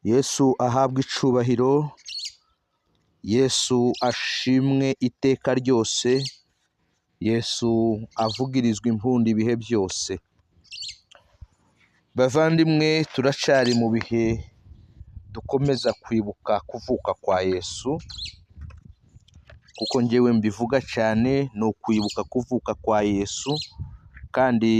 Yesu ahabwe icubahiro, Yesu ashimwe iteka ryose, Yesu avugirizwa impundu ibihe byose. Bavandimwe, turacari mu bihe dukomeza kwibuka kuvuka kwa Yesu, kuko njyewe mbivuga cyane ni ukwibuka kuvuka kwa Yesu, kandi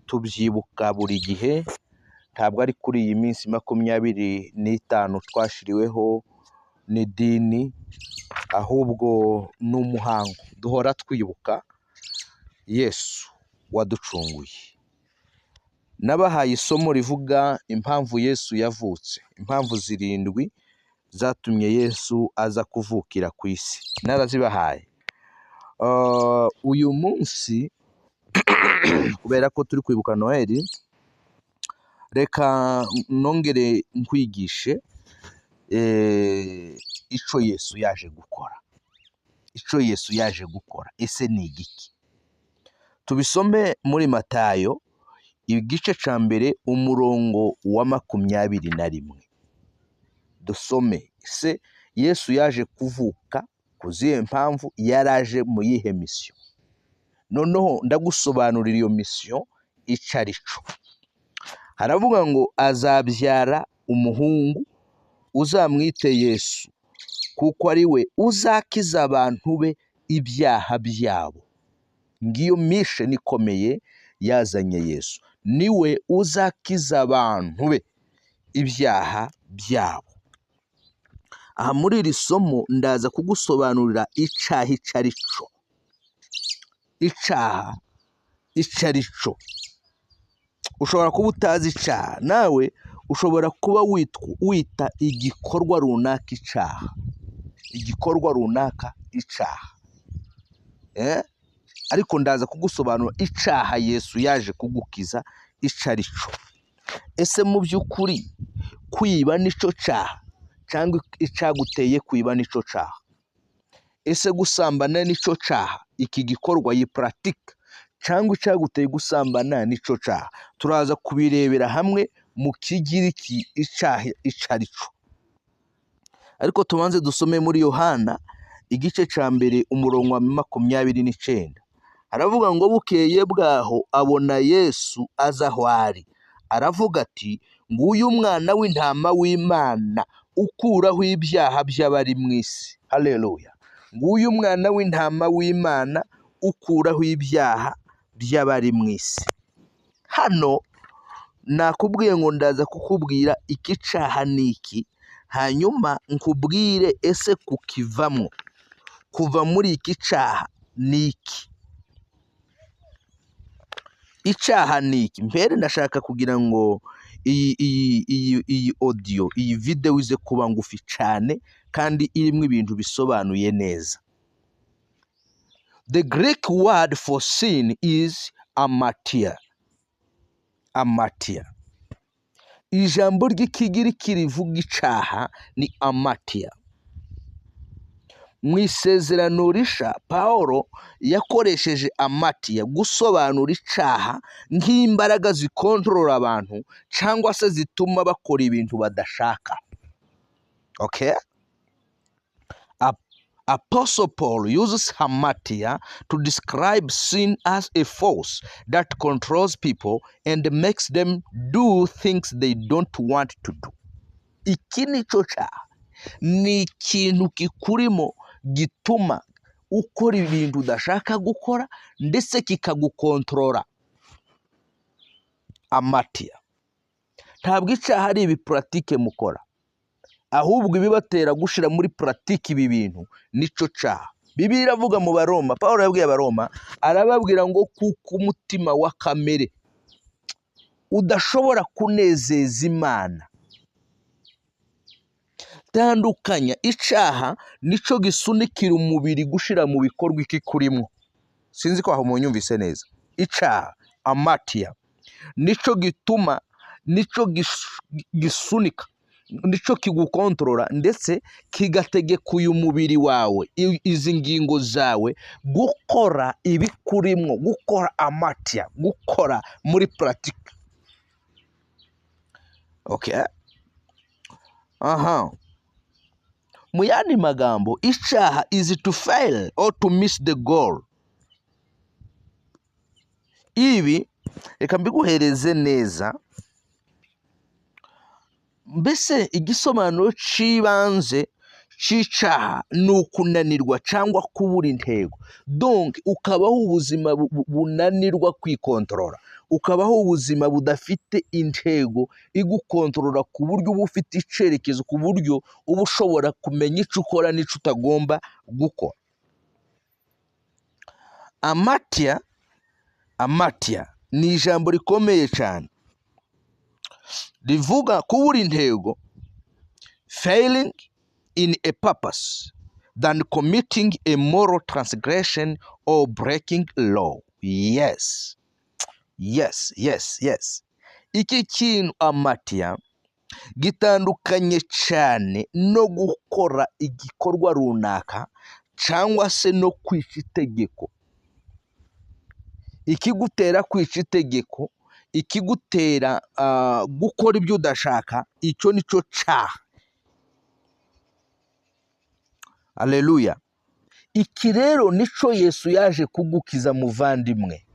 tubyibuka buri gihe, ntabwo ari kuri iyi minsi 25 twashiriweho n'idini, ahubwo ni umuhango duhora twibuka Yesu waducunguye. Nabahaye isomo rivuga impamvu Yesu yavutse, impamvu 7 zatumye Yesu aza kuvukira ku isi, narazibahaye. Uyu munsi kubera ko turi kwibuka Noheli, reka nongere nkwigishe ico Yesu yaje gukora. Ico Yesu yaje gukora ese ni igiki? Tubisome muri Matayo igice ca mbere umurongo wa 21. Dusome se Yesu yaje kuvuka kuziye mpamvu, yaraje mu yihe mission? Noneho ndagusobanurira iyo mission ico arico. Haravuga ngo azabyara umuhungu, uzamwite Yesu, kuko ari we uzakiza abantu be ibyaha byabo. Ngiyo mission ikomeye yazanye Yesu, niwe uzakiza abantu be ibyaha byabo. Aha muri iri somo ndaza kugusobanurira icaha ico arico. Icaha ico arico. Ushobora kuba utazi icaha, nawe ushobora kuba wita igikorwa runaka icaha, igikorwa runaka icaha. Ariko ndaza kugusobanura icaha Yesu yaje kugukiza ico arico. Ese mu by'ukuri kwiba nico caha, cyangwa icaguteye kwiba nico caha? Ese gusambana nico caha, iki gikorwa yi pratique, cyangwa icaguteye gusambana nico caha? Turaza kubirebera hamwe mu Kigiriki icaha ico arico. Ariko tubanze dusome muri Yohana igice ca mbere umurongo wa 29. Aravuga ngo bukeye bwaho abona Yesu aza aho ari, aravuga ati, nguyu umwana w'intama w'Imana ukuraho ibyaha by'abari mu isi. Haleluya! Nguyu umwana w'intama w'Imana ukuraho ibyaha by'abari mu isi. Hano nakubwiye ngo ndaza kukubwira iki caha niki, hanyuma nkubwire ese kukivamo, kuva muri iki caha niki. Icaha niki? Mbere ndashaka kugira ngo iyi audio, iyi video ize kuba ngufi cyane kandi irimo ibintu bisobanuye neza. The Greek word for sin is amatia. Amatia. Ijambo ry'Ikigiriki rivuga icaha ni amatia. Mu isezerano risha Pawulo yakoresheje amatia gusobanura icaha nk'imbaraga zikontorora abantu cyangwa se zituma bakora ibintu badashaka. Okay? Apostle Paul uses hamartia to describe sin as a force that controls people and makes them do things they don't want to do. Iki nico caha, ni ikintu kikurimo gituma ukora ibintu udashaka gukora ndetse kikagukontorora. Amatia. Ntabwo icaha ari ibi pratique mukora, ahubwo ibibatera gushira muri pratique ibi bintu nico caha. Bibiliya iravuga mu Baroma, Pawulo yabwiye Abaroma, arababwira ngo kuko umutima wa kamere udashobora kunezeza Imana. Tandukanya icaha nico gisunikira umubiri gushira mu bikorwa iki kurimo. Sinzi ko aho munyumvise neza. Icaha amatia nico gituma, nico gisunika, nico kigukontorora ndetse kigategeka uyu mubiri wawe, izi ngingo zawe gukora ibikurimo, gukora amatia, gukora muri pratique. Okay? mu yandi magambo icyaha is to fail or to miss the goal. Ibi reka mbiguhereze neza. Mbese igisobanuro cy'ibanze cy'icyaha ni ukunanirwa cyangwa kubura intego. Donc ukabaho ubuzima bunanirwa kwikontorora, ukabaho ubuzima budafite intego igukontorora, ku buryo uba ufite icyerekezo, ku buryo uba ushobora kumenya icyo ukora n'icyo utagomba gukora. Amatya ni ijambo rikomeye cyane rivuga kubura intego, failing in a purpose than committing a moral transgression or breaking law. Yes. Iki kintu amatya gitandukanye cyane no gukora igikorwa runaka cyangwa se no kwica itegeko. Ikigutera kwica itegeko, ikigutera gukora ibyo udashaka, icyo nicyo cyaha. Haleluya. Iki rero nicyo Yesu yaje kugukiza muvandimwe.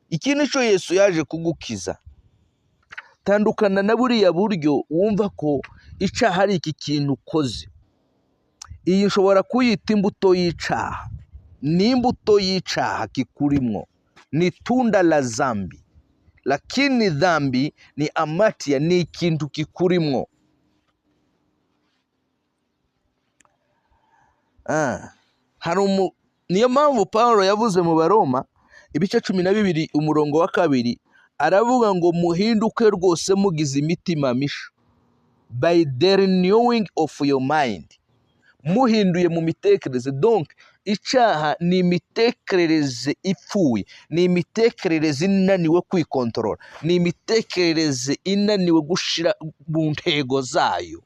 Iki nicyo Yesu yaje kugukiza. Tandukana na buriya buryo wumva ko icyaha ari iki kintu ukoze. Iyi nshobora kuyita imbuto y'icyaha. Ni imbuto y'icyaha kikurimo, ni tunda la dhambi. Lakini dhambi ni amatya, ni ikintu kikurimo. Niyo mpamvu Pawulo yavuze mu Baroma ibice 12 umurongo wa 2, aravuga ngo muhinduke rwose mugize imitima misha, by the renewing of your mind. Muhinduye mu mitekerereze. Donc icyaha ni imitekerereze ipfuye, ni imitekerereze inaniwe kwikontorora, ni imitekerereze inaniwe gushira mu ntego zayo.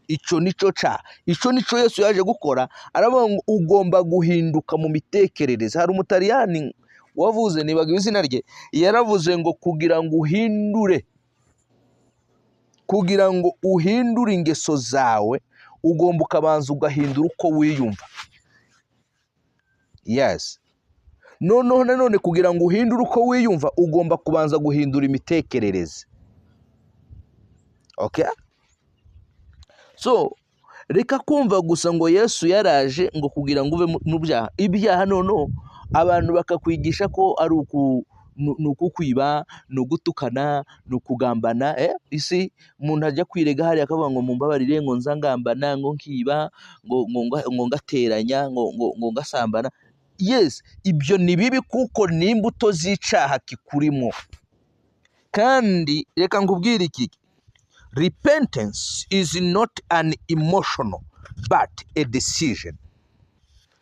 Icyo nicyo cyaha. Icyo nicyo Yesu yaje gukora. Aravuga ngo ugomba guhinduka mu mitekerereze. Hari umutaliyani wavuze, nibaga izina rye, yaravuze ngo kugira ngo uhindure ingeso zawe, ugomba ukabanza ugahindura uko wiyumva. Yes. None kugira ngo uhindure uko wiyumva, ugomba kubanza guhindura imitekerereze. Okay? So reka kumva gusa ngo Yesu yaraje ngo kugira ngo uve mu byaha. Ibyaha noneho abantu bakakwigisha ko ari ukukwiba, ni ugutukana, ni ukugambana. Isi umuntu ajya kwirega hariya akavuga ngo mumbabarire, ngo nza ngambana, ngo nkiba, ngo ngateranya, ngo ngasambana. Yes, ibyo ni bibi kuko ni imbuto z'icyaha kikurimo. Kandi reka nkubwire iki, repentance is not an emotional but a decision.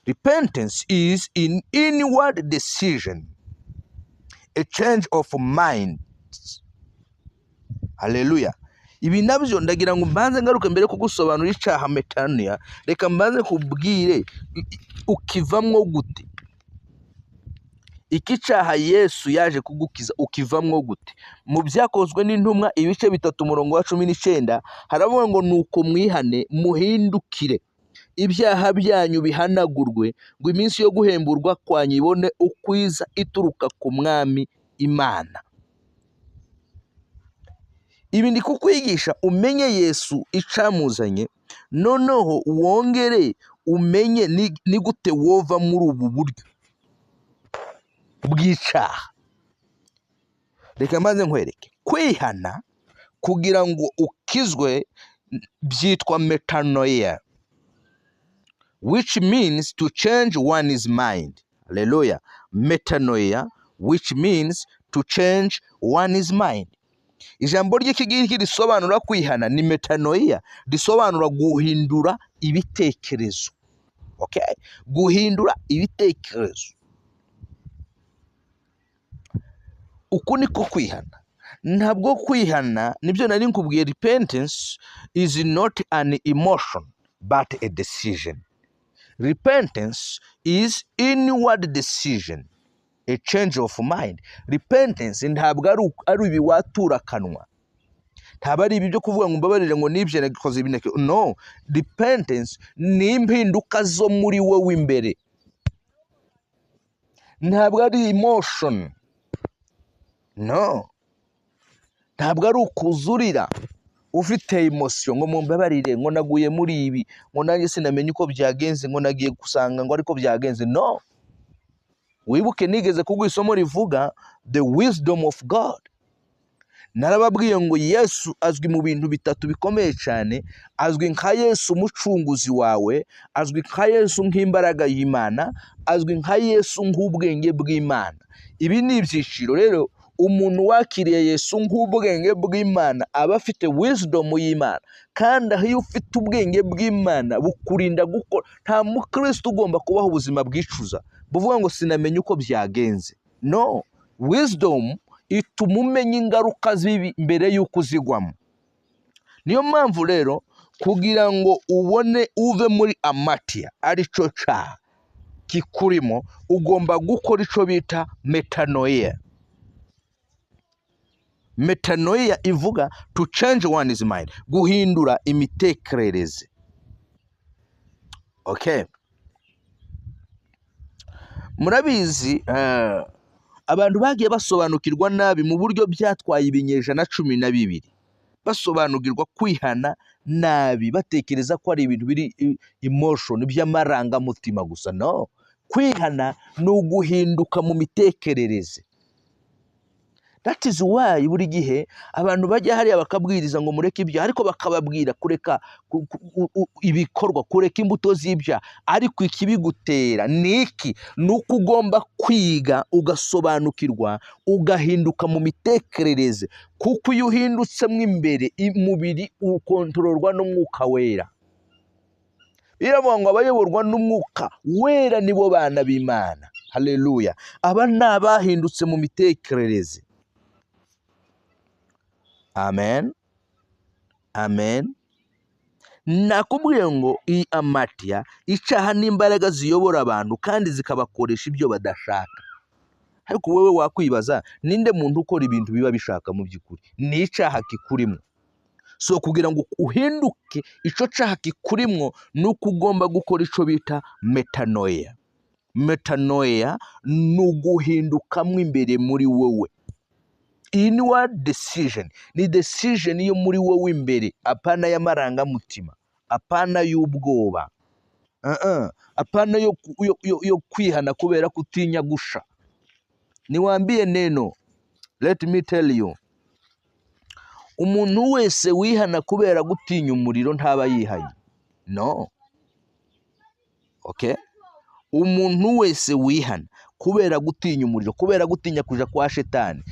Repentance is an inward decision, a change of mind. Hallelujah. Ibi nabyo ndagira ngo mbanze ngaruke mbere kugusobanura icyaha metanoia. Reka mbanze kubwire ukivamwo gute. Iki cyaha Yesu yaje kugukiza ukivamwo gute. Mu byakozwe n'intumwa ibice 3 umurongo wa 19 haravuga ngo nuko mwihane muhindukire, ibyaha byanyu bihanagurwe, ngo iminsi yo guhemburwa kwanyu ibone ukwiza ituruka ku Mwami Imana. Ibi ndi kukwigisha umenye Yesu icamuzanye, noneho wongere umenye ni gute wova muri ubu buryo bw'icyaha. Reka mbanze nkwereke. Kwihana kugira ngo ukizwe byitwa metanoia, which means to change one's mind. Hallelujah. Metanoia, which means to change one's mind. Ijambo ry'ikigiriki risobanura kwihana ni metanoia, risobanura guhindura ibitekerezo. Okay? Guhindura ibitekerezo. Uku niko kwihana. Ntabwo kwihana, nibyo nari nkubwiye, repentance is not an emotion but a decision. Repentance is inward decision, a change of mind. Repentance ntabwo ari ibiwatura kanwa, ntabwo ari ibi byo kuvuga ngo mbabarire ngo nibye nakoze ibi no. Repentance ni impinduka zo muri wowe imbere, ntabwo ari emotion, no. Ntabwo ari ukuzurira ufite emotion ngo mumbabarire ngo naguye muri ibi ngo nanjye sinamenye uko byagenze ngo nagiye gusanga ngo ariko byagenze, no. Wibuke nigeze kuguha isomo rivuga the wisdom of God. Narababwiye ngo Yesu azwi mu bintu bitatu bikomeye cyane. Azwi nka Yesu umucunguzi wawe, azwi nka Yesu nk'imbaraga y'Imana, azwi nka Yesu nk'ubwenge bw'Imana. Ibi ni ibyiciro rero. Umuntu wakiriye Yesu nk'ubwenge bw'Imana aba afite wisdom y'Imana, kandi aho iyo ufite ubwenge bw'Imana bukurinda gukora. Nta mukristo ugomba kubaho ubuzima bwicuza buvuga ngo sinamenye uko byagenze, no. Wisdom ituma umenya ingaruka z'ibi mbere y'uko uzigwamo. Niyo mpamvu rero kugira ngo ubone uve muri amatiya aricyo cyaha kikurimo, ugomba gukora icyo bita metanoia. Metanoia ivuga to change one's mind, guhindura imitekerereze. Okay. Murabizi abantu bagiye basobanukirwa nabi mu buryo byatwaye ibinyejana 12, basobanukirwa kwihana nabi, batekereza ko ari ibintu biri emotion by'amarangamutima gusa, no. Kwihana ni uguhinduka mu mitekerereze. That is why buri gihe abantu bajya hariya bakabwiriza ngo mureke ibyaha, ariko bakababwira kureka ibikorwa, kureka imbuto z'ibyaha. Ariko ikibigutera ni iki? Ni uko ugomba kwiga ugasobanukirwa ugahinduka mu mitekerereze, kuko iyo uhindutsemo imbere umubiri ukontororwa n'umwuka wera. Biravuga ngo abayoborwa n'umwuka wera nibo bana b'Imana. Haleluya. Aba ni abahindutse mu mitekerereze. Amen. Amen. Nakubwiye ngo iyi amatiya icyaha n'imbaraga ziyobora abantu kandi zikabakoresha ibyo badashaka. Ariko wowe wakwibaza, ninde muntu ukora ibintu biba bishaka mu by'ukuri? Ni icyaha kikurimo. So kugira ngo uhinduke icyo cyaha kikurimo, nuko ugomba gukora icyo bita metanoia. Metanoia ni uguhindukamo imbere muri wowe. Inward decision, ni decision yo muri wowe imbere, apana y'amarangamutima, apana y'ubwoba, apana yo kwihana kubera kutinya gusha. Niwaambie neno, let me tell you, umuntu wese wihana kubera gutinya umuriro ntaba yihanye, no. Okay. Umuntu wese wihana kubera gutinya umuriro, kubera gutinya kuja kwa shetani